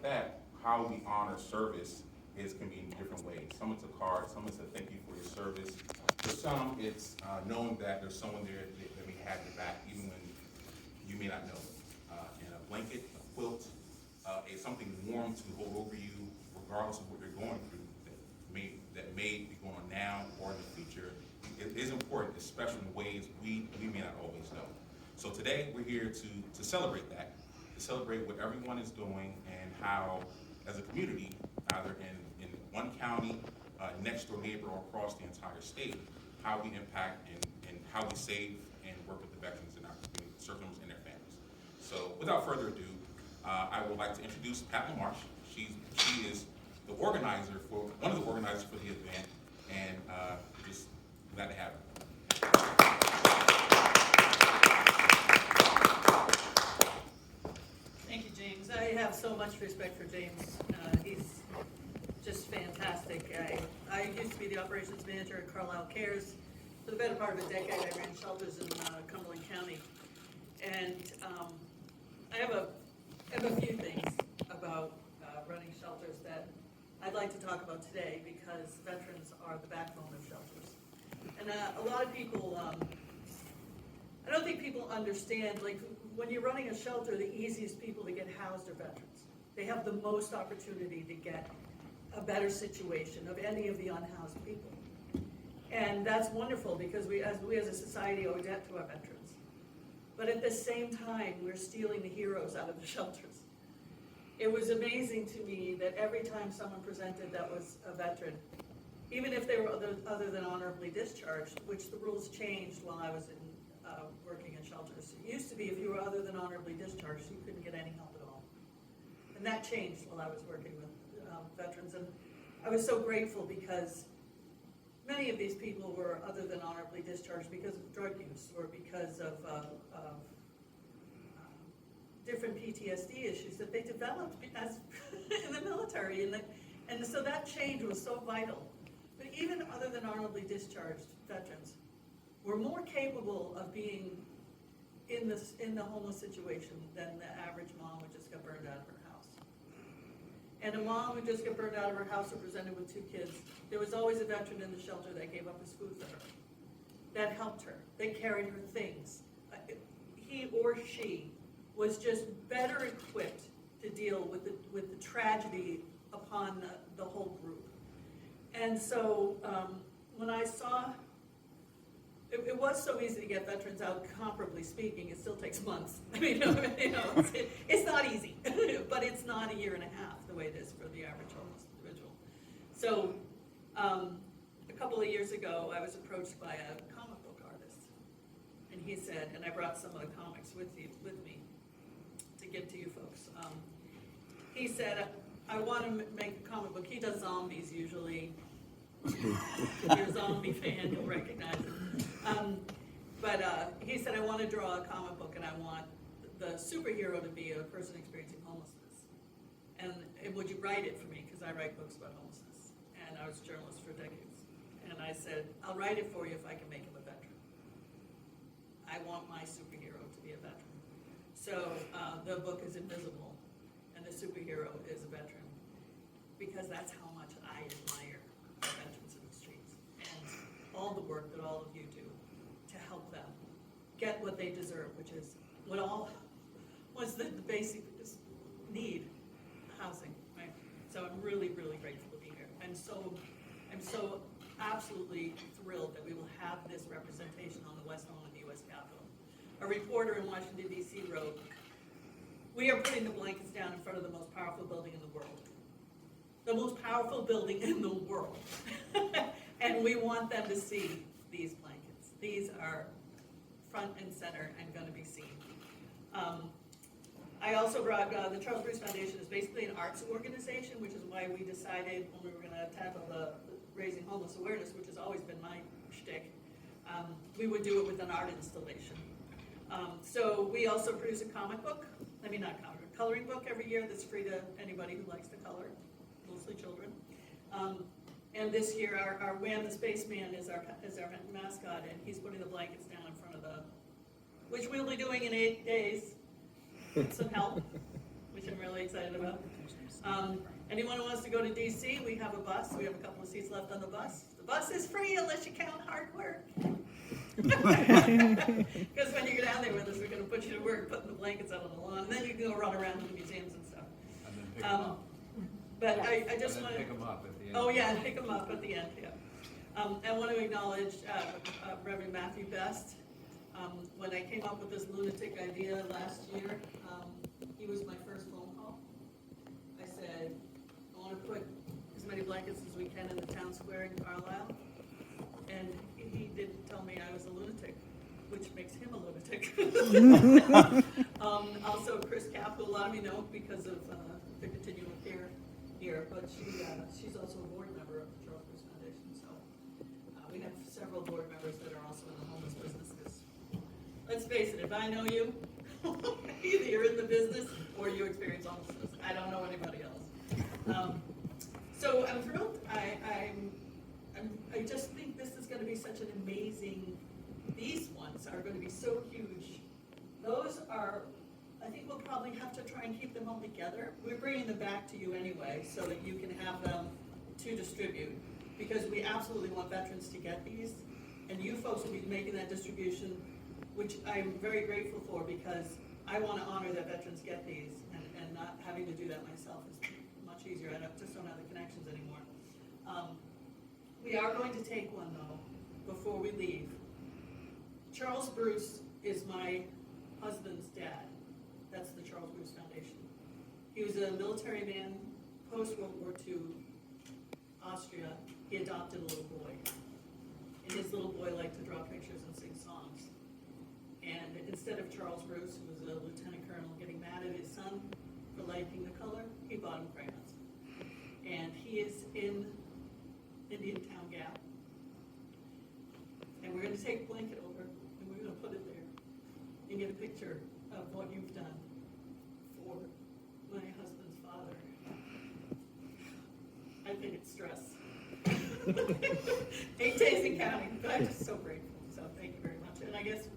that, how we honor service can be in different ways. Some it's a card, some it's a thank you for your service. For some, it's knowing that there's someone there that may have your back, even when you may not know it. And a blanket, a quilt, is something warm to hold over you, regardless of what you're going through, that may be going on now or in the future. It is important, especially in ways we may not always know. So today, we're here to celebrate that, to celebrate what everyone is doing and how, as a community, either in one county, next door neighbor, or across the entire state, how we impact and how we save and work with the veterans in our community, serve them and their families. So without further ado, I would like to introduce Pat LaMarche. She is the organizer one of the organizers for the event, and just glad to have her. Thank you, James. I have so much respect for James. He's just fantastic. I used to be the operations manager at Carlisle Cares. For the better part of a decade, I ran shelters in Cumberland County. And I have a few things about running shelters that I'd like to talk about today, because veterans are the backbone of shelters. And a lot of people, I don't think people understand, like, when you're running a shelter, the easiest people to get housed are veterans. They have the most opportunity to get a better situation of any of the unhoused people. And that's wonderful, because we as a society owe a debt to our veterans. But at the same time, we're stealing the heroes out of the shelters. It was amazing to me that every time someone presented that was a veteran, even if they were other than honorably discharged, which the rules changed while I was working in shelters. It used to be if you were other than honorably discharged, you couldn't get any help at all. And that changed while I was working with veterans. And I was so grateful, because many of these people were other than honorably discharged because of drug use or because of different PTSD issues that they developed as in the military. And so that change was so vital. But even other than honorably discharged veterans were more capable of being in the homeless situation than the average mom who just got burned out of her house. And a mom who just got burned out of her house or presented with 2 kids, there was always a veteran in the shelter that gave up his food for her, that helped her, that carried her things. He or she was just better equipped to deal with the tragedy upon the whole group. And so when I saw, it was so easy to get veterans out, comparably speaking. It still takes months. I mean, it's not easy, but it's not a year and a half the way it is for the average homeless individual. So a couple of years ago, I was approached by a comic book artist, and he said, and I brought some of the comics with me to give to you folks. He said, I want to make a comic book. He does zombies usually. If you're a zombie fan, you'll recognize it. But he said, I want to draw a comic book, and I want the superhero to be a person experiencing homelessness. And would you write it for me? Because I write books about homelessness. And I was a journalist for decades. And I said, I'll write it for you if I can make him a veteran. I want my superhero to be a veteran. So the book is invisible, and the superhero is a veteran, because that's how much I admire veterans in the streets and all the work that all of you do to help them get what they deserve, which is what's the basic need, housing, right? So I'm really, really grateful to be here. I'm so absolutely thrilled that we will have this representation on the West Lawn of the U.S. Capitol. A reporter in Washington, D.C. wrote, "We are putting the blankets down in front of the most powerful building in the world." The most powerful building in the world. And we want them to see these blankets. These are front and center and going to be seen. I also brought, the Charles Bruce Foundation is basically an arts organization, which is why we decided when we were going to tackle the raising homeless awareness, which has always been my shtick, we would do it with an art installation. So we also produce a coloring book every year that's free to anybody who likes to color, mostly children. And this year, our Wham the Spaceman is our mascot, and he's putting the blankets down in front of which we'll be doing in 8 days, with some help, which I'm really excited about. Anyone who wants to go to DC, we have a bus. We have a couple of seats left on the bus. The bus is free unless you count hard work. Because when you go down there with us, we're gonna put you to work, putting the blankets out on the lawn, and then you can go run around to the museums and stuff. And then pick them up. But I just And want then to. pick them up at the end. Oh, yeah, and pick them up at the end, yeah. I want to acknowledge Reverend Matthew Best. When I came up with this lunatic idea last year, he was my first phone call. I said, I want to put as many blankets as we can in the town square in Carlisle. And he didn't tell me I was a lunatic, which makes him a lunatic. Also, Chris Kapp, who a lot of you know because of the continuum of care here, but she's also a board member of the Charles Bruce Foundation. So we have several board members that are also in the homeless business. 'Cause let's face it, if I know you, either you're in the business or you experience homelessness. I don't know anybody else. So I'm thrilled. I just think this is going to be such an amazing. These ones are going to be so huge. Those are. I think we'll probably have to try and keep them all together. We're bringing them back to you anyway, so that you can have them to distribute, because we absolutely want veterans to get these, and you folks will be making that distribution, which I'm very grateful for, because I want to honor that veterans get these, and not having to do that myself is much easier. I just don't have the connections anymore. We are going to take one though, before we leave. Charles Bruce is my husband's dad. That's the Charles Bruce Foundation. He was a military man, post-World War II, Austria. He adopted a little boy. And his little boy liked to draw pictures and sing songs. And instead of Charles Bruce, who was a lieutenant colonel, getting mad at his son for liking the color, he bought him crayons. And he is in Indiantown Gap. And we're going to take a blanket over, and we're going to put it there and get a picture of what you've done for my husband's father. I think it's stress. 8 days and counting, but I'm just so grateful. So thank you very much. And I guess,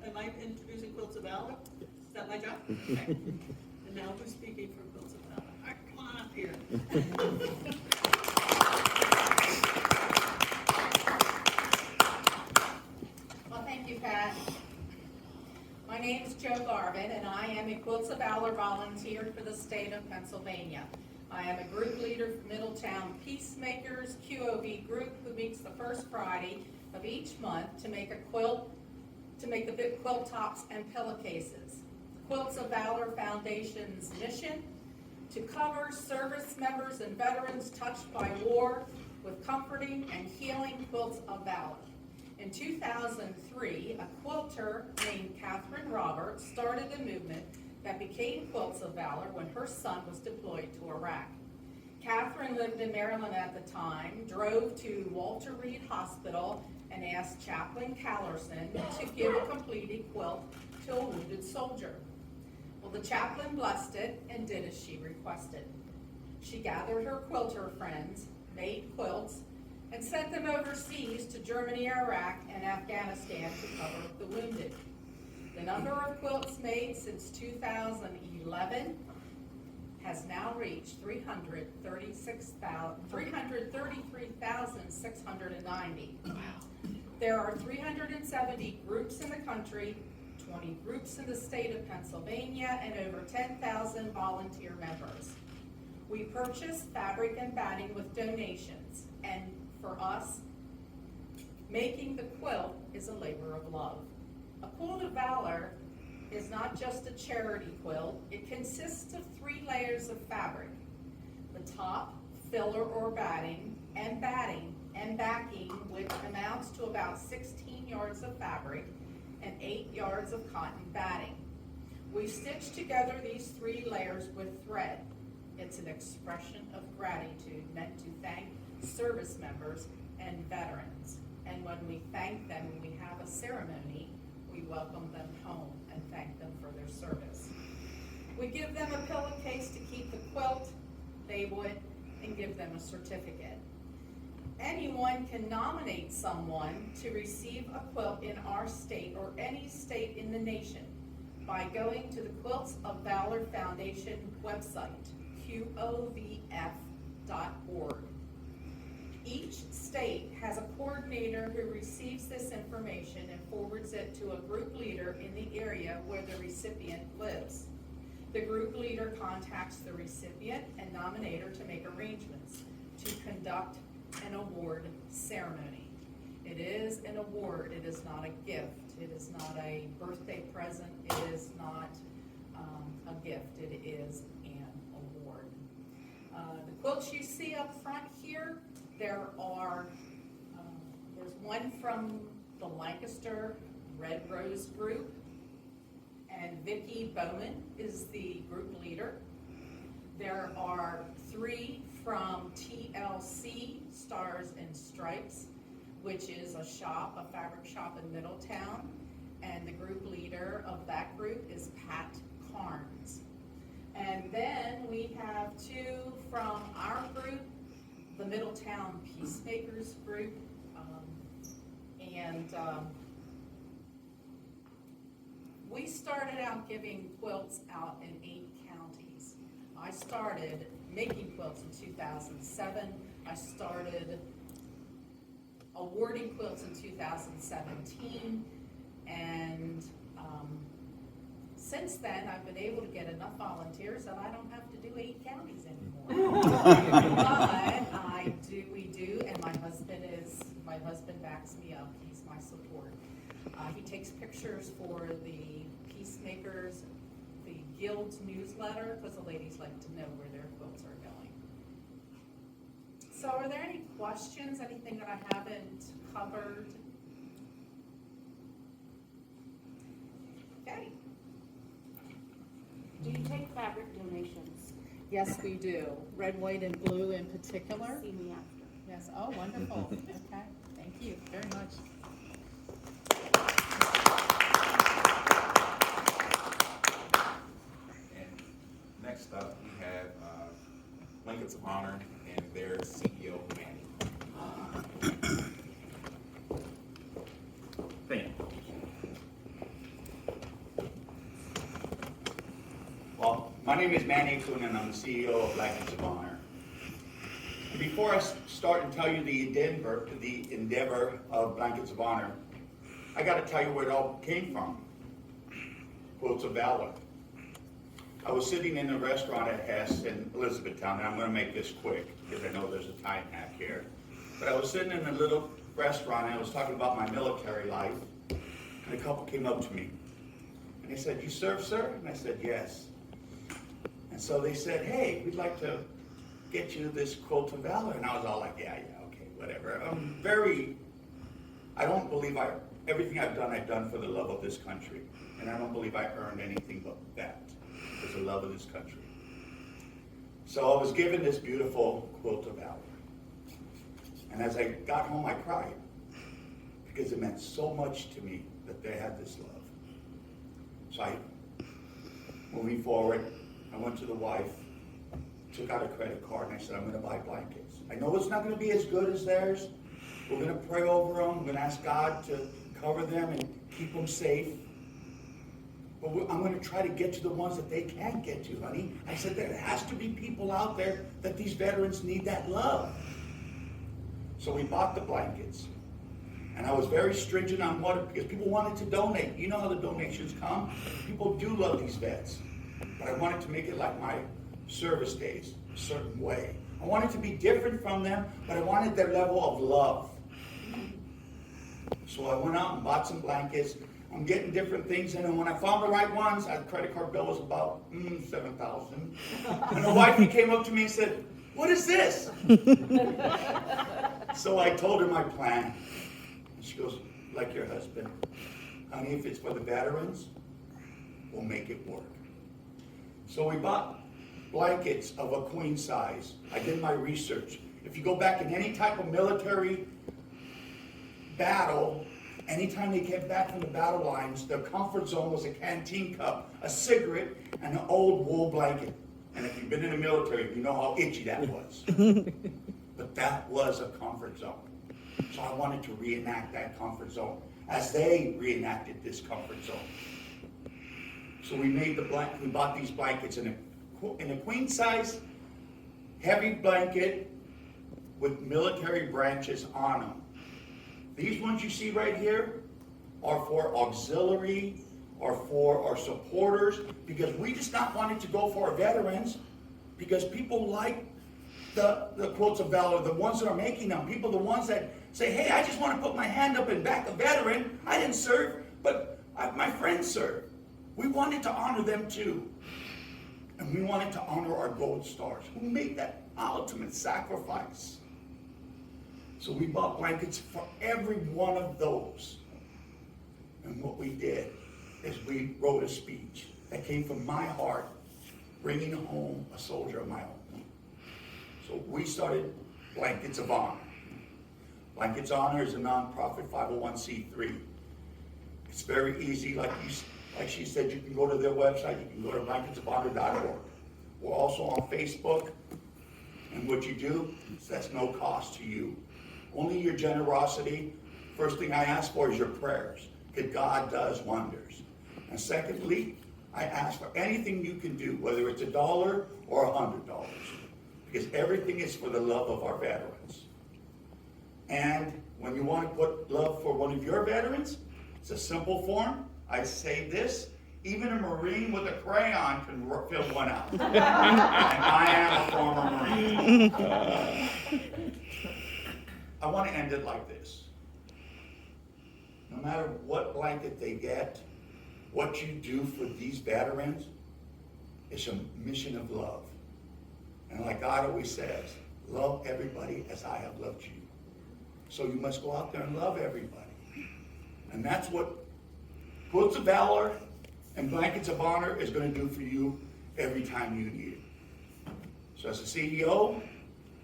am I introducing Quilts of Valor? Is that my job? Okay. And now who's speaking for Quilts of Valor? All right, come on up here. Well, thank you, Pat. My name is Jo Garvin, and I am a Quilts of Valor volunteer for the state of Pennsylvania. I am a group leader for Middletown Peacemakers QOV group, who meets the first Friday of each month to make a quilt, to make the big quilt tops and pillowcases. Quilts of Valor Foundation's mission: to cover service members and veterans touched by war with comforting and healing quilts of valor. In 2003, a quilter named Catherine Roberts started a movement that became Quilts of Valor when her son was deployed to Iraq. Catherine lived in Maryland at the time, drove to Walter Reed Hospital, and asked Chaplain Callerson to give a completed quilt to a wounded soldier. Well, the chaplain blessed it and did as she requested. She gathered her quilter friends, made quilts, and sent them overseas to Germany, Iraq, and Afghanistan to cover the wounded. The number of quilts made since 2011 has now reached 333,690. Wow. There are 370 groups in the country, 20 groups in the state of Pennsylvania, and over 10,000 volunteer members. We purchase fabric and batting with donations, and for us, making the quilt is a labor of love. A Quilt of Valor is not just a charity quilt. It consists of 3 layers of fabric: the top, filler or batting, and backing, which amounts to about 16 yards of fabric and 8 yards of cotton batting. We stitch together these 3 layers with thread. It's an expression of gratitude meant to thank service members and veterans. And when we thank them and we have a ceremony, we welcome them home and thank them for their service. We give them a pillowcase to keep the quilt, they would, and give them a certificate. Anyone can nominate someone to receive a quilt in our state or any state in the nation. by going to the Quilts of Valor Foundation website, QOVF.org. Each state has a coordinator who receives this information and forwards it to a group leader in the area where the recipient lives. The group leader contacts the recipient and nominator to make arrangements to conduct an award ceremony. It is an award, it is not a gift, it is not a birthday present, it is not a gift, it is an award. The quilts you see up front here, there's one from the Lancaster Red Rose Group, and Vicki Bowman is the group leader. There are 3 from TLC, Stars and Stripes, which is a fabric shop in Middletown, and the group leader of that group is Pat Carnes. And then we have 2 from our group, the Middletown Peacemakers Group, we started out giving quilts out in 8 counties. I started making quilts in 2007. I started awarding quilts in 2017, and since then I've been able to get enough volunteers that I don't have to do 8 counties anymore. But we do, and my husband backs me up. He's my support. He takes pictures for the Peacemakers, the Guild's newsletter, because the ladies like to know where their quilts are going. So are there any questions, anything that I haven't covered? Okay. Do you take fabric donations? Yes, we do. Red, white, and blue in particular. See me after. Yes, oh, wonderful. Okay, thank you very much. And next up, we have Blankets of Honor and their CEO, Manny. Thank you. Well, my name is Manny Kuhn, and I'm the CEO of Blankets of Honor. And before I start and tell you the endeavor of Blankets of Honor, I got to tell you where it all came from. Quilts of Valor. I was sitting in a restaurant at Hess in Elizabethtown, and I'm going to make this quick because I know there's a time hack here. But I was sitting in a little restaurant, and I was talking about my military life, and a couple came up to me. And they said, "You serve, sir?" And I said, "Yes." And so they said, "Hey, we'd like to get you this Quilt of Valor." And I was all like, yeah, okay, whatever. I don't believe everything I've done for the love of this country. And I don't believe I earned anything but that, for the love of this country. So I was given this beautiful Quilt of Valor. And as I got home, I cried, because it meant so much to me that they had this love. So moving forward, I went to the wife, took out a credit card, and I said, "I'm going to buy blankets. I know it's not going to be as good as theirs. We're going to pray over them. We're going to ask God to cover them and keep them safe. But I'm going to try to get to the ones that they can't get to, honey." I said, there has to be people out there that these veterans need that love. So we bought the blankets. And I was very stringent on because people wanted to donate. You know how the donations come. People do love these vets. But I wanted to make it like my service days, a certain way. I wanted to be different from them, but I wanted their level of love. So I went out and bought some blankets. I'm getting different things in, and when I found the right ones, the credit card bill was about $7,000. And the wife came up to me and said, "What is this?" So I told her my plan. And she goes, "Like your husband, honey, if it's for the veterans, we'll make it work." So we bought blankets of a queen size. I did my research. If you go back in any type of military battle, anytime they came back from the battle lines, their comfort zone was a canteen cup, a cigarette, and an old wool blanket. And if you've been in the military, you know how itchy that was. But that was a comfort zone. So I wanted to reenact that comfort zone as they reenacted this comfort zone. So we bought these blankets in a queen size, heavy blanket with military branches on them. These ones you see right here are for auxiliary, or for our supporters, because we just not wanted to go for our veterans, because people like the quotes of valor, the ones that are making them, the ones that say, hey, I just want to put my hand up and back a veteran. I didn't serve, but my friends served. We wanted to honor them too. And we wanted to honor our gold stars who made that ultimate sacrifice. So we bought blankets for every one of those. And what we did is we wrote a speech that came from my heart, bringing home a soldier of my own. So we started Blankets of Honor. Blankets of Honor is a nonprofit 501c3. It's very easy, like she said, you can go to their website, you can go to blanketsofhonor.org. We're also on Facebook, and what you do, that's no cost to you. Only your generosity. First thing I ask for is your prayers, because God does wonders. And secondly, I ask for anything you can do, whether it's $1 or $100, because everything is for the love of our veterans. And when you want to put love for one of your veterans, it's a simple form. I say this, even a Marine with a crayon can fill one out. And I am a former Marine. I want to end it like this. No matter what blanket they get, what you do for these veterans is a mission of love. And like God always says, love everybody as I have loved you. So you must go out there and love everybody. And that's what Quotes of Valor and Blankets of Honor is going to do for you every time you need it. So as a CEO,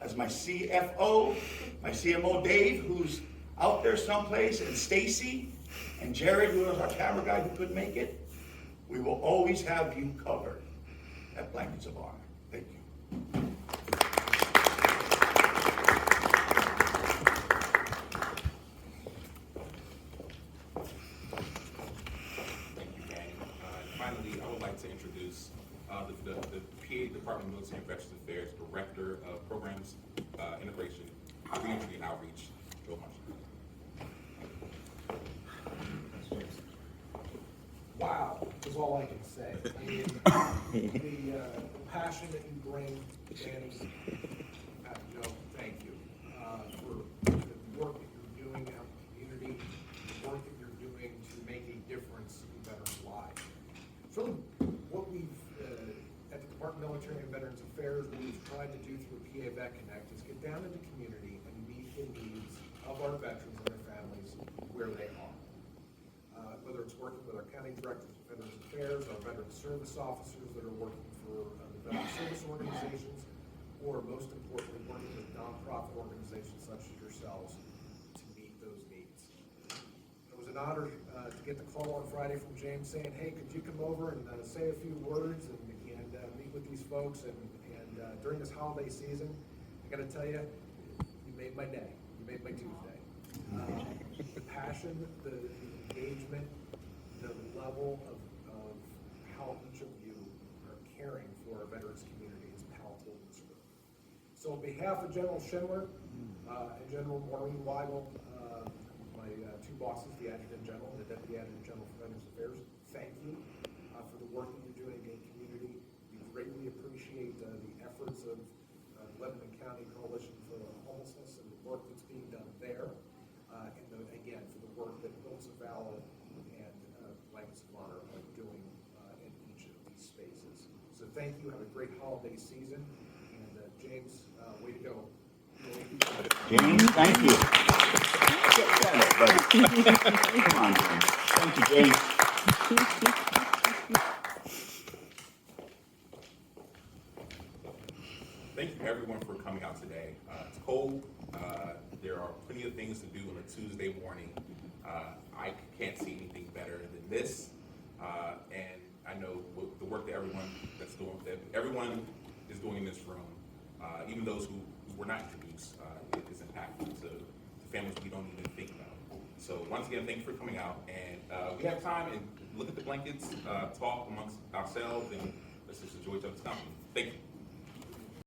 as my CFO, my CMO Dave, who's out there someplace, and Stacy, and Jared, who is our camera guy who couldn't make it, we will always have you covered at Blankets of Honor. Thank you. Finally, I would like to introduce the PA Department of Military and Veterans Affairs Director of Programs, Integration, Reentry and Outreach, Joe Marshall. Wow, is all I can say. I mean, the passion that you bring, Danny, Joe, thank you for the work that you're doing out in the community, the work that you're doing to make a difference in veterans' lives. So what we've, at the Department of Military and Veterans Affairs, what we've tried to do through PA Vet Connect is get down in the community and meet the needs of our veterans and their families where they are. Whether it's working with our county directors of Veterans Affairs, our veteran service officers that are working for the veteran service organizations, or most importantly, working with nonprofit organizations such as yourselves to meet those needs. It was an honor to get the call on Friday from James saying, hey, could you come over and say a few words and meet with these folks, and during this holiday season, I gotta tell you, you made my day, you made my Tuesday. The passion, the engagement, the level of how each of you are caring for our veterans community is palpable in this room. So on behalf of General Schindler and General Maureen Weigel, my two bosses, the Adjutant General and the Deputy Adjutant General for Veterans Affairs, thank you for the work that you're doing in community. We greatly appreciate the efforts of Lebanon County Coalition for Homelessness and the work that's being done there. And again, for the work that Quotes of Valor and Blankets of Honor are doing in each of these spaces. So thank you, have a great holiday season, and James, way to go. James, thank you. Come on, James. Thank you, James. Thank you everyone for coming out today. It's cold. There are plenty of things to do on a Tuesday morning. I can't see anything better than this. And I know the work that everyone is doing in this room, even those who were not introduced, it is impactful to families we don't even think about. So once again, thank you for coming out. And we have time, and look at the blankets, talk amongst ourselves, and let's just enjoy each other's company. Thank you.